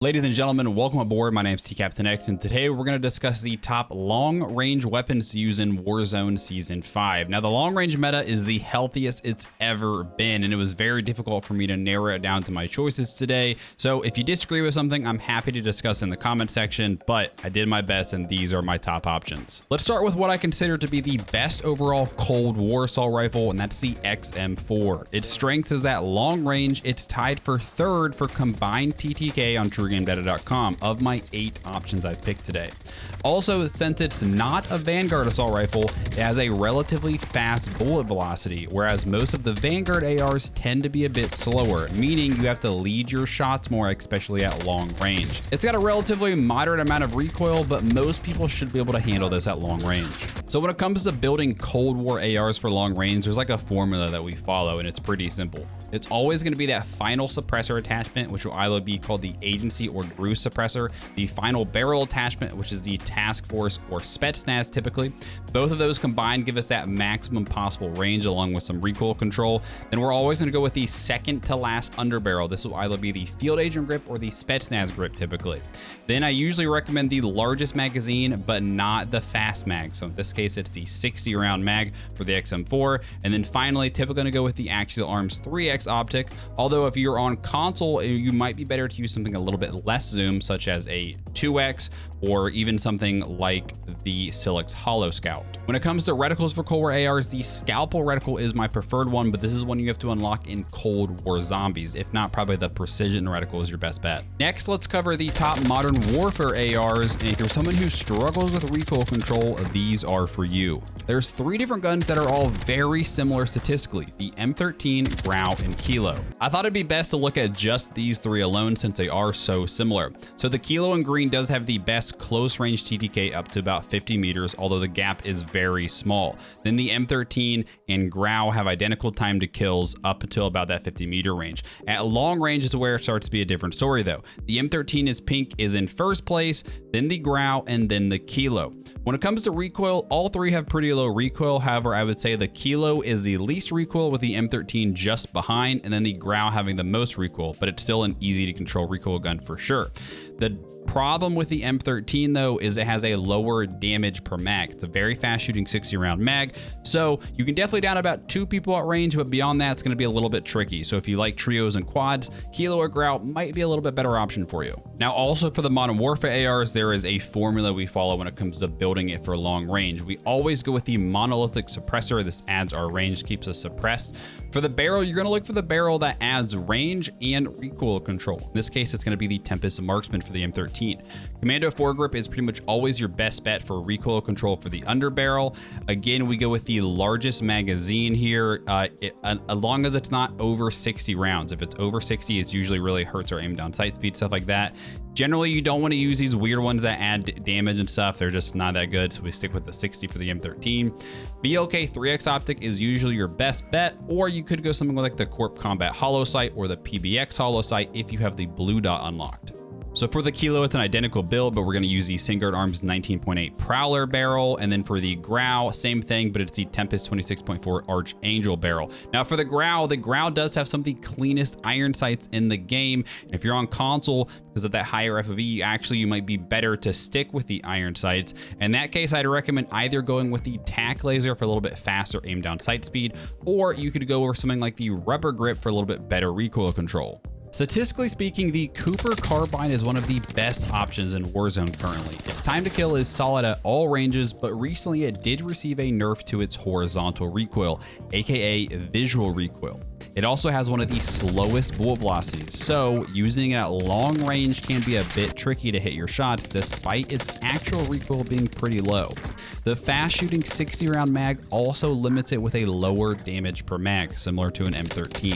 Ladies and gentlemen, welcome aboard. My name is TCaptainX, and today we're going to discuss the top long-range weapons to use in Warzone Season 5. Now, the long-range meta is the healthiest it's ever been, and it was very difficult for me to narrow it down to my choices today. So if you disagree with something, I'm happy to discuss in the comment section, but I did my best, and these are my top options. Let's start with what I consider to be the best overall Cold War assault rifle, and that's the XM4. Its strength is that long range. It's tied for third for combined TTK on TrueGameData.com of my 8 options I've picked today. Also, since it's not a Vanguard assault rifle, it has a relatively fast bullet velocity, whereas most of the Vanguard ARs tend to be a bit slower, meaning you have to lead your shots more, especially at long range. It's got a relatively moderate amount of recoil, but most people should be able to handle this at long range. So when it comes to building Cold War ARs for long range, there's like a formula that we follow, and it's pretty simple. It's always going to be that final suppressor attachment, which will either be called the agency or Grau suppressor, the final barrel attachment, which is the task force or Spetsnaz typically. Both of those combined give us that maximum possible range along with some recoil control. Then we're always going to go with the second to last underbarrel. This will either be the field agent grip or the Spetsnaz grip typically. Then I usually recommend the largest magazine, but not the fast mag. So in this case, it's the 60 round mag for the XM4. And then finally, typically going to go with the Axial Arms 3X optic. Although if you're on console, you might be better to use something a little bit less zoom, such as a 2X or even something like the Silex Hollow Scout. When it comes to reticles for Cold War ARs, the Scalpel reticle is my preferred one, but this is one you have to unlock in Cold War Zombies. If not, probably the Precision reticle is your best bet. Next, let's cover the top Modern Warfare ARs, and if you're someone who struggles with recoil control, these are for you. There's 3 different guns that are all very similar statistically: the M13, Grau, and Kilo. I thought it'd be best to look at just these 3 alone since they are so similar. So the Kilo in green does have the best close range TTK up to about 50 meters, although the gap is very small. Then the M13 and Grau have identical time to kills up until about that 50 meter range. At long range is where it starts to be a different story though. The M13 is pink is in first place, then the Grau, and then the Kilo. When it comes to recoil, all 3 have pretty low recoil. However, I would say the Kilo is the least recoil with the M13 just behind, and then the Grau having the most recoil, but it's still an easy to control recoil gun for sure. The problem with the M13 though is it has a lower damage per mag. It's a very fast shooting 60 round mag, so you can definitely down about 2 people at range, but beyond that it's going to be a little bit tricky. So if you like trios and quads, Kilo or Grau might be a little bit better option for you. Now also for the Modern Warfare ARs, there is a formula we follow when it comes to building it for long range. We always go with the monolithic suppressor. This adds our range, keeps us suppressed. For the barrel, you're going to look for the barrel that adds range and recoil control. In this case, it's going to be the Tempest Marksman for the M13. Commando foregrip is pretty much always your best bet for recoil control for the underbarrel. Again, we go with the largest magazine here, as long as it's not over 60 rounds. If it's over 60, it usually really hurts our aim down sight speed, stuff like that. Generally, you don't want to use these weird ones that add damage and stuff. They're just not that good, so we stick with the 60 for the M13. BLK 3X optic is usually your best bet, or you could go something like the Corp Combat Hollow Sight or the PBX Hollow Sight if you have the blue dot unlocked. So for the Kilo, it's an identical build, but we're going to use the Singard Arms 19.8 Prowler barrel. And then for the Grau, same thing, but it's the Tempest 26.4 Archangel barrel. Now for the Grau does have some of the cleanest iron sights in the game. And if you're on console, because of that higher FOV, you might be better to stick with the iron sights. In that case, I'd recommend either going with the tack laser for a little bit faster aim down sight speed, or you could go with something like the rubber grip for a little bit better recoil control. Statistically speaking, the Cooper Carbine is one of the best options in Warzone currently. Its time to kill is solid at all ranges, but recently it did receive a nerf to its horizontal recoil, aka visual recoil. It also has one of the slowest bullet velocities, so using it at long range can be a bit tricky to hit your shots despite its actual recoil being pretty low. The fast shooting 60 round mag also limits it with a lower damage per mag, similar to an M13.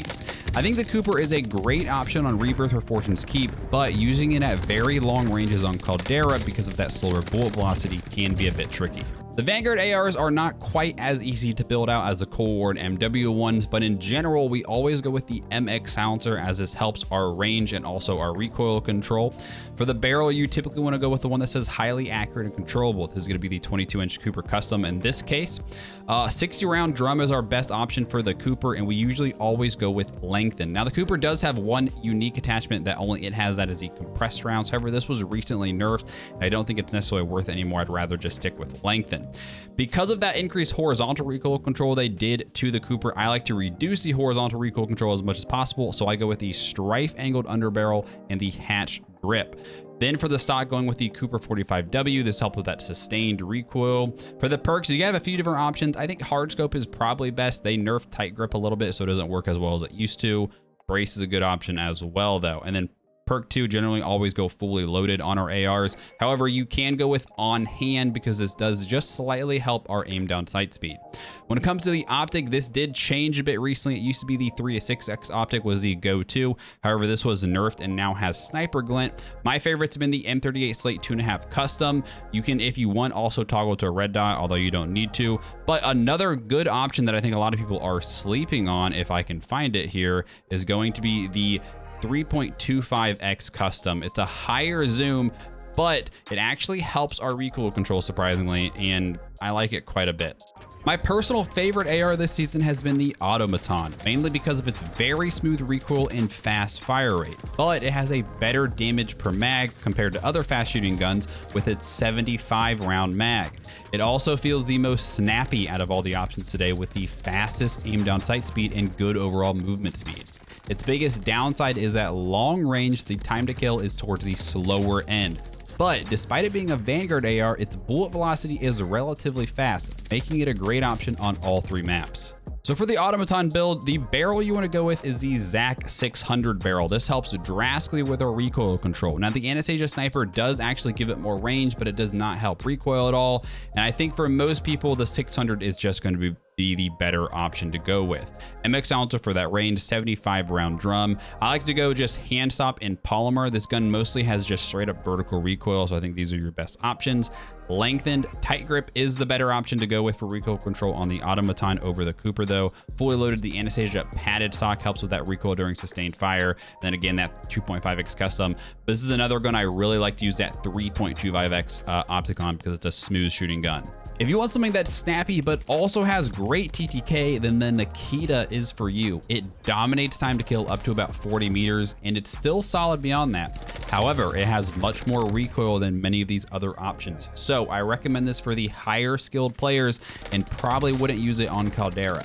I think the Cooper is a great option on Rebirth or Fortune's Keep, but using it at very long ranges on Caldera because of that slower bullet velocity can be a bit tricky. The Vanguard ARs are not quite as easy to build out as the Cold War and MW ones, but in general, we always go with the MX silencer as this helps our range and also our recoil control. For the barrel, you typically want to go with the one that says highly accurate and controllable. This is going to be the 22-inch Cooper Custom in this case. 60-round drum is our best option for the Cooper, and we usually always go with lengthen. Now, the Cooper does have one unique attachment that only it has, that is the compressed rounds. However, this was recently nerfed, and I don't think it's necessarily worth it anymore. I'd rather just stick with lengthen. Because of that increased horizontal recoil control they did to the Cooper, I like to reduce the horizontal recoil control as much as possible, so I go with the strife angled underbarrel and the hatch grip. Then for the stock, going with the Cooper 45W, this helps with that sustained recoil. For the perks, you have a few different options. I think hard scope is probably best. They nerfed tight grip a little bit, so it doesn't work as well as it used to. Brace is a good option as well, though. And then perk 2 generally always go fully loaded on our ARs. However, you can go with on hand because this does just slightly help our aim down sight speed. When it comes to the optic, this did change a bit recently. It used to be the 3 to 6x optic was the go-to. However, this was nerfed and now has sniper glint. My favorites have been the M38 Slate 2.5 custom. You can, if you want, also toggle to a red dot, although you don't need to. But another good option that I think a lot of people are sleeping on, if I can find it here, is going to be the 3.25x custom. It's a higher zoom, but it actually helps our recoil control surprisingly, and I like it quite a bit. My personal favorite AR this season has been the Automaton, mainly because of its very smooth recoil and fast fire rate, but it has a better damage per mag compared to other fast shooting guns with its 75 round mag. It also feels the most snappy out of all the options today with the fastest aim down sight speed and good overall movement speed. Its biggest downside is that long range, the time to kill is towards the slower end. But despite it being a Vanguard AR, its bullet velocity is relatively fast, making it a great option on all 3 maps. So for the Automaton build, the barrel you want to go with is the ZAC 600 barrel. This helps drastically with our recoil control. Now, the Anastasia Sniper does actually give it more range, but it does not help recoil at all. And I think for most people, the 600 is just going to be the better option to go with. MX silencer for that range, 75 round drum. I like to go just hand stop in polymer. This gun mostly has just straight up vertical recoil, so I think these are your best options. Lengthened tight grip is the better option to go with for recoil control on the Automaton over the Cooper though. Fully loaded, the Anastasia padded stock helps with that recoil during sustained fire. Then again, that 2.5x custom. This is another gun I really like to use that 3.25x optic on because it's a smooth shooting gun. If you want something that's snappy but also has great TTK, then the Nikita is for you. It dominates time to kill up to about 40 meters, and it's still solid beyond that. However, it has much more recoil than many of these other options. So I recommend this for the higher skilled players and probably wouldn't use it on Caldera.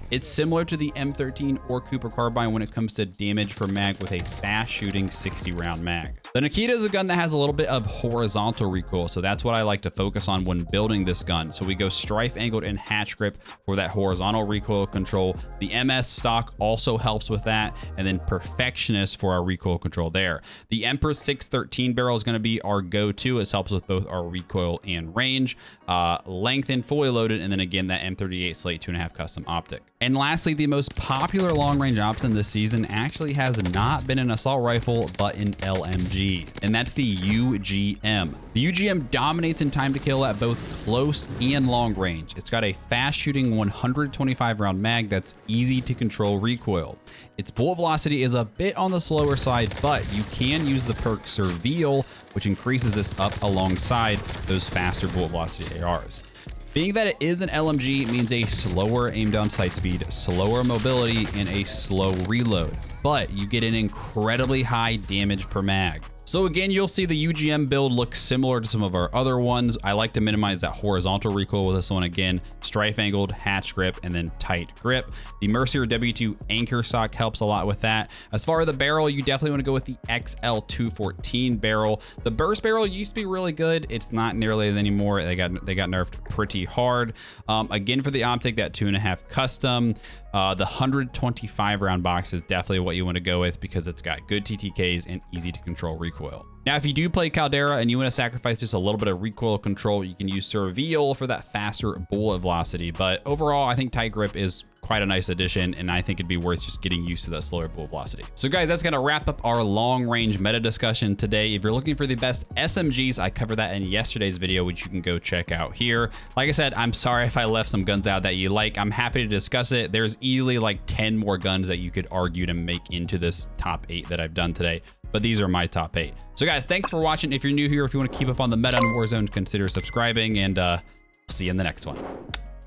It's similar to the M13 or Cooper Carbine when it comes to damage per mag with a fast shooting 60 round mag. The Nikita is a gun that has a little bit of horizontal recoil, so that's what I like to focus on when building this gun. So we go strife angled and hatch grip for that horizontal recoil control. The MS stock also helps with that, and then Perfectionist for our recoil control there. The Empress 613 barrel is going to be our go-to. It helps with both our recoil and range. Lengthened, fully loaded, and then again that M38 Slate 2.5 custom optic. And lastly, the most popular long-range option this season actually has not been an assault rifle, but an LMG, and that's the UGM. The UGM dominates in time to kill at both close and long range. It's got a fast-shooting 125 round mag that's easy to control recoil. Its bullet velocity is a bit on the slower side, but you can use the perk Surveil, which increases this up alongside those faster bullet velocity ARs. Being that it is an LMG means a slower aim down sight speed, slower mobility, and a slow reload, but you get an incredibly high damage per mag. So again, you'll see the UGM build looks similar to some of our other ones. I like to minimize that horizontal recoil with this one. Again, strife angled, hatch grip, and then tight grip. The Mercier W2 anchor stock helps a lot with that. As far as the barrel, you definitely want to go with the XL214 barrel. The burst barrel used to be really good. It's not nearly as anymore. They got nerfed pretty hard. Again, for the optic, that 2.5 custom. The 125 round box is definitely what you want to go with because it's got good TTKs and easy to control recoil. recoil. Now, if you do play Caldera and you want to sacrifice just a little bit of recoil control, you can use Surveil for that faster bullet velocity. But overall, I think Tight Grip is quite a nice addition, and I think it'd be worth just getting used to that slower bullet velocity. So guys, that's gonna wrap up our long range meta discussion today. If you're looking for the best SMGs, I covered that in yesterday's video, which you can go check out here. Like I said, I'm sorry if I left some guns out that you like. I'm happy to discuss it. There's easily like 10 more guns that you could argue to make into this top 8 that I've done today, but these are my top 8. So guys, thanks for watching. If you're new here, if you want to keep up on the meta in Warzone, consider subscribing, and see you in the next one.